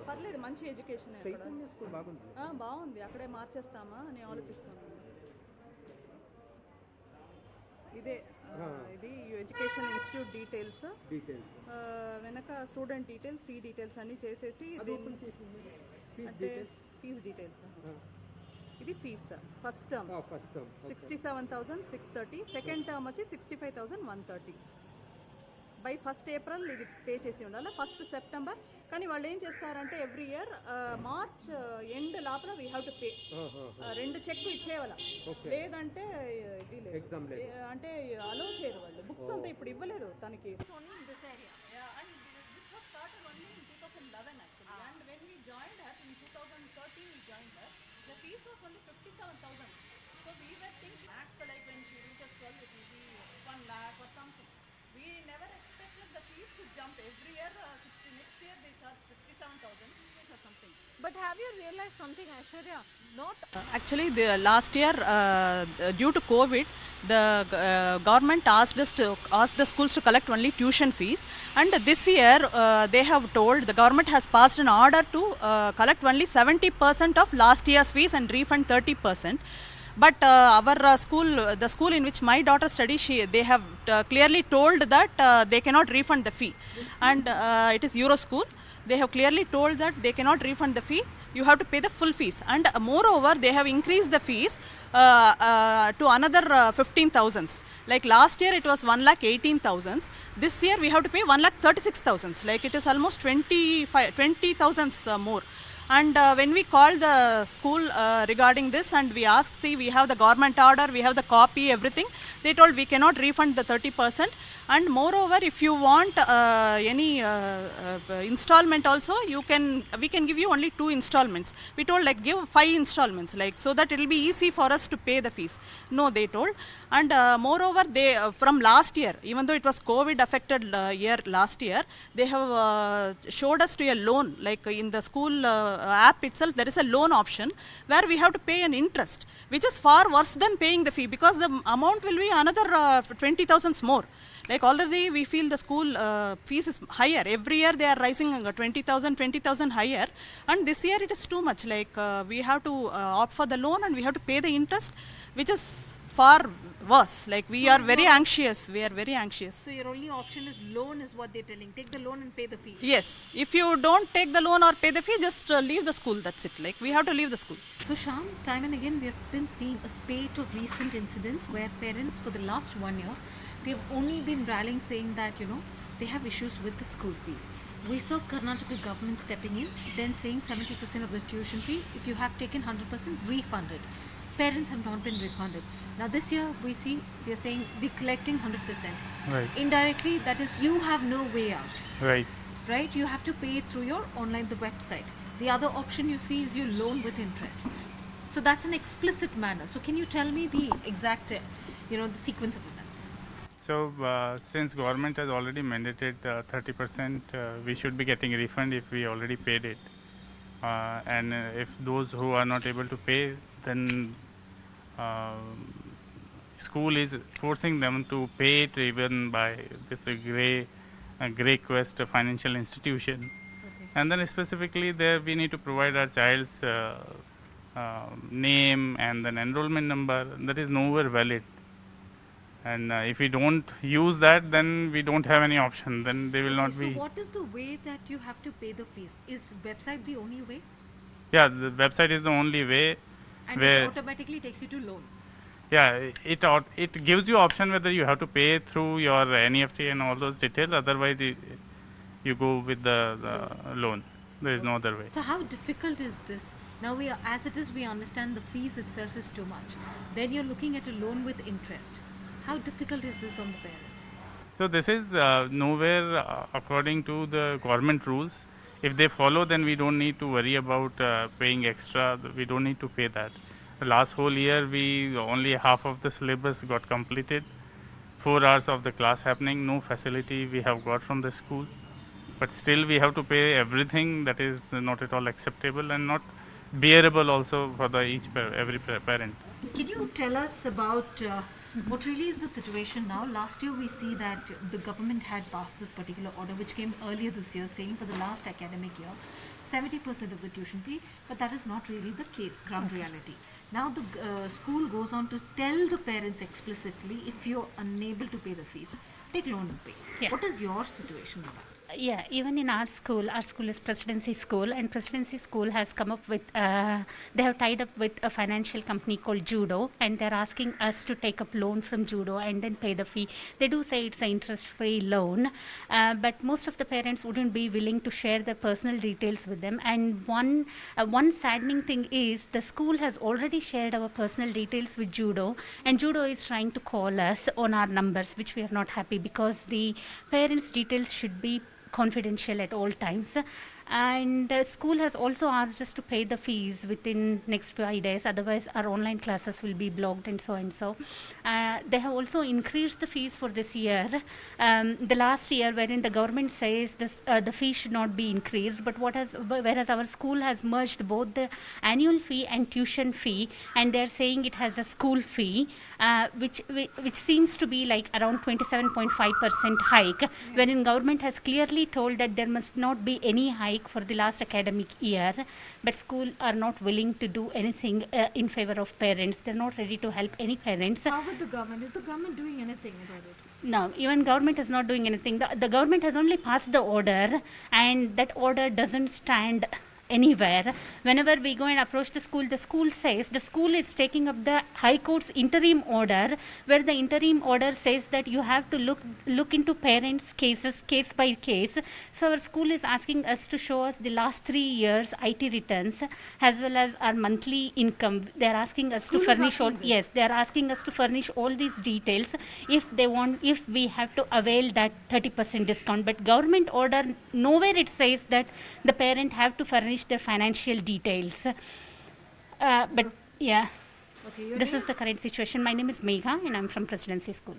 పర్లేదు, మంచి education Chaitanya school బాగుంది. బాగుంది. అక్కడే మార్చేస్తామా అని ఆలోచిస్తున్నాను. ఇదే ఇది ఎడ్యుకేషన్ ఇన్స్టిట్యూట్ డీటెయిల్స్, వెనక స్టూడెంట్ డీటెయిల్స్, ఫీ డీటెయిల్స్ అన్నీ చేసేసి అంటే ఫీజ్ డీటెయిల్స్. ఇది fees first term 67,630, second term వచ్చి 65,130. బై 1st April ఇది పే చేసి ఉండాలి, 1st September. కానీ వాళ్ళు ఏం చేస్తారంటే ఎవ్రీ ఇయర్ మార్చ్ ఎండ్ లోపల వీ హ్యావ్ టు పే. 2 చెక్కు ఇచ్చేవాళ్ళ, లేదంటే ఇది లేదు, అంటే అలో చేయరు వాళ్ళు. బుక్స్ అంతా ఇప్పుడు ఇవ్వలేదు తనకి. The fees was only 57,000. So we were thinking max, like when she reaches 12 it will be 1 lakh or something. We never expected the fees to jump every year. 60 next year they charge 67,000 or something. But have you realized something, Aishwarya? Not actually the last year due to COVID, the government asked the schools to collect only tuition fees, and this year they have told, the government has passed an order to collect only 70% of last year's fees and refund 30%. But our school, the school in which my daughter studies, they have clearly told that they cannot refund the fee, and it is Euro school. They have clearly told that they cannot refund the fee. You have to pay the full fees, and moreover they have increased the fees to another 15,000. Like last year it was 1,18,000. This year we have to pay 1,36,000. Like it is almost 20,000 more. And when we called the school regarding this and we asked, see, we have the government order, we have the copy, everything, they told we cannot refund the 30%. And moreover, if you want any installment also, we can give you only 2 installments. We told like give 5 installments, like so that it will be easy for us to pay the fees. No, they told. And moreover, they from last year, even though it was COVID affected year last year, they have showed us to a loan, like in the school app itself there is a loan option where we have to pay an interest, which is far worse than paying the fee, because the amount will be another 20,000 more. Like already we feel the school fees is higher. Every year they are rising 20,000 higher, and this year it is too much. Like we have to opt for the loan and we have to pay the interest, which is far worse. Like we are very anxious. So your only option is loan, is what they're telling. Take the loan and pay the fee. Yes. If you don't take the loan or pay the fee, just leave the school. That's it. Like we have to leave the school. So Shyam, time and again we have been seeing a spate of recent incidents where parents for the last 1 year, they've only been rallying saying that, you know, they have issues with the school fees. We saw Karnataka government stepping in, then saying 70% of the tuition fee, if you have taken 100%, refunded. Parents have not been refunded. Now this year we see they're saying we're collecting 100%. Right. Indirectly, that is, you have no way out. Right. Right? You have to pay it through your online, the website. The other option you see is you loan with interest. So that's an explicit manner. So can you tell me the exact, the sequence of events? So since government has already mandated 30%, we should be getting refund if we already paid it. And if those who are not able to pay, then school is forcing them to pay it even by this grey quest financial institution. Okay. And then specifically there we need to provide our child's name and then enrollment number. That is nowhere valid. And if we don't use that, then we don't have any option. Then they will not be. So what is the way that you have to pay the fees? Is website the only way? Yeah, the website is the only way. And where it automatically takes you to loan. Yeah, it gives you option whether you have to pay through your NEFT and all those details. Otherwise, you go with the loan. There is no other way. So how difficult is this? Now as it is, we understand the fees itself is too much. Then you're looking at a loan with interest. How difficult is this on the parents? So this is nowhere according to the government rules. If they follow, then we don't need to worry about paying extra. We don't need to pay that. The last whole year, only half of the syllabus got completed. 4 hours of the class happening, no facility we have got from the school. But still we have to pay everything. That is not at all acceptable and not bearable also for every parent. Can you tell us about what really is the situation now? Last year we see that the government had passed this particular order which came earlier this year saying for the last academic year 70% of the tuition fee, but that is not really the case, ground reality. Now the school goes on to tell the parents explicitly, if you're unable to pay the fees, take loan and pay. Yeah. What is your situation with that? Yeah, even in our school is Presidency School, and Presidency School has come up with, they have tied up with a financial company called Judo, and they're asking us to take up loan from Judo and then pay the fee. They do say it's an interest-free loan, but most of the parents wouldn't be willing to share their personal details with them. And one saddening thing is the school has already shared our personal details with Judo, and Judo is trying to call us on our numbers, which we are not happy, because the parents' details should be confidential at all times. And school has also asked us to pay the fees within next 5 days, otherwise our online classes will be blocked and so and so. They have also increased the fees for this year, the last year, wherein the government says this, the fee should not be increased, but whereas our school has merged both the annual fee and tuition fee, and they're saying it has a school fee, which seems to be like around 27.5% hike, wherein government has clearly told that there must not be any hike for the last academic year, but school are not willing to do anything in favor of parents. They're not ready to help any parents. How about the government? Is the government doing anything about it? No, even government is not doing anything. The government has only passed the order, and that order doesn't stand anywhere. Whenever we go and approach the school says the school is taking up the High Court's interim order, where the interim order says that you have to look into parents' cases case by case. So our school is asking us to show us the last 3 years IT returns as well as our monthly income. They are asking us to furnish all. Yes, they are asking us to furnish all these details if we have to avail that 30% discount. But government order, nowhere it says that the parent have to furnish their financial details. But yeah, Okay, this is the current situation. My name is Megha, and I'm from Presidency School.